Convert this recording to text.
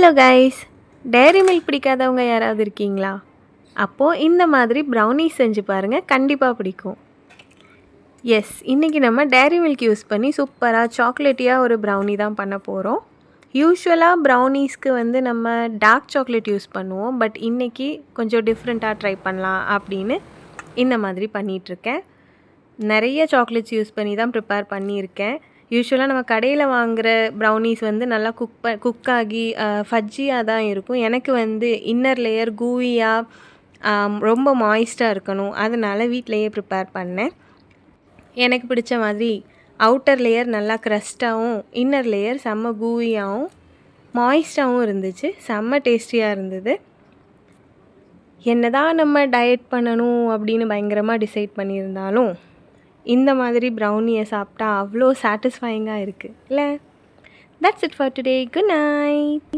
Hello guys, டேரி milk பிடிக்காதவங்க யாராவது இருக்கீங்களா? அப்போது இந்த மாதிரி ப்ரௌனிஸ் செஞ்சு பாருங்கள், கண்டிப்பாக பிடிக்கும். எஸ், இன்றைக்கி நம்ம டேரி மில்க் யூஸ் பண்ணி சூப்பராக சாக்லேட்டியாக ஒரு ப்ரௌனி தான் பண்ண போகிறோம். யூஸ்வலாக ப்ரௌனீஸ்க்கு வந்து நம்ம டார்க் சாக்லேட் யூஸ் பண்ணுவோம். பட் இன்றைக்கி கொஞ்சம் டிஃப்ரெண்ட்டாக ட்ரை பண்ணலாம் அப்படின்னு இந்த மாதிரி பண்ணிகிட்ருக்கேன். நிறைய சாக்லேட்ஸ் யூஸ் பண்ணி தான் ப்ரிப்பேர் பண்ணியிருக்கேன். யூஸ்வலாக நம்ம கடையில் வாங்குகிற ப்ரௌனீஸ் வந்து நல்லா குக் ஆகி ஃபஜ்ஜியாக தான் இருக்கும். எனக்கு வந்து இன்னர் லேயர் கூவியாக ரொம்ப மாய்ஸ்டாக இருக்கணும், அதனால் வீட்டிலையே ப்ரிப்பேர் பண்ணேன். எனக்கு பிடிச்ச மாதிரி அவுட்டர் லேயர் நல்லா க்ரஸ்ட்டாகவும், இன்னர் லேயர் செம்ம கூவியாகவும் மாய்ஸ்டாகவும் இருந்துச்சு. செம்ம டேஸ்டியாக இருந்தது. என்னதான் நம்ம டயட் பண்ணணும் அப்படின்னு பயங்கரமாக டிசைட் பண்ணியிருந்தாலும் இந்த மாதிரி ப்ரௌனியை சாப்பிட்டா அவ்வளோ சாட்டிஸ்ஃபையிங்காக இருக்குது இல்லை? That's it for today. Good night.